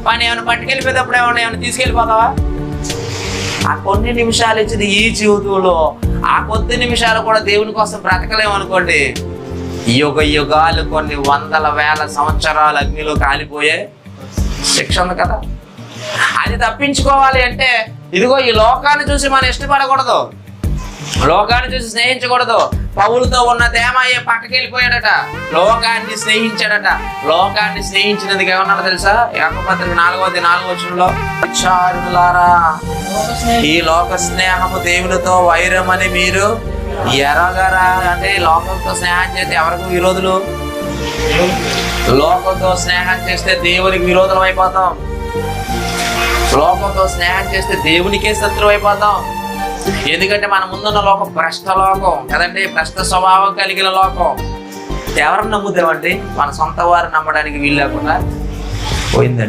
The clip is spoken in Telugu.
వాడిని ఏమైనా పట్టుకెళ్ళిపోయేటప్పుడు ఏమైనా తీసుకెళ్ళిపోతావా? ఆ కొన్ని నిమిషాలు ఇచ్చింది ఈ జీవితంలో, ఆ కొద్ది నిమిషాలు కూడా దేవుని కోసం బ్రతకలేమనుకోండి, యుగ యుగాలు కొన్ని వందల వేల సంవత్సరాలు అగ్నిలో కాలిపోయే శిక్ష ఉంది కదా. అది తప్పించుకోవాలి అంటే ఇదిగో ఈ లోకాన్ని చూసి మనం ఇష్టపడకూడదు, లోకాన్ని చూసి స్నేహించకూడదు. పౌలుతో ఉన్న దేమయ్య పక్కకి వెళ్ళిపోయాడట, లోకాన్ని స్నేహించాడట. లోకాన్ని స్నేహించినందుకు ఏమన్నాడు తెలుసా? యాకోబు పత్రిక 4:4 విచారులారా, ఈ లోక స్నేహము దేవునితో వైరమని మీరు ఎరగరా. అంటే లోకంతో స్నేహం చేస్తే ఎవరికి విరోధులు? లోకంతో స్నేహం చేస్తే దేవునికి విరోధులం అయిపోతాం. లోకంతో స్నేహం చేస్తే దేవునికే శత్రువు అయిపోతాం. ఎందుకంటే మన ముందున్న లోకం భ్రష్ట లోకం కదండి, భ్రష్ట స్వభావం కలిగిన లోకం. ఎవరిని నమ్ముతామండి? మన సొంత వారు నమ్మడానికి వీలు లేకుండా పోయిందండి.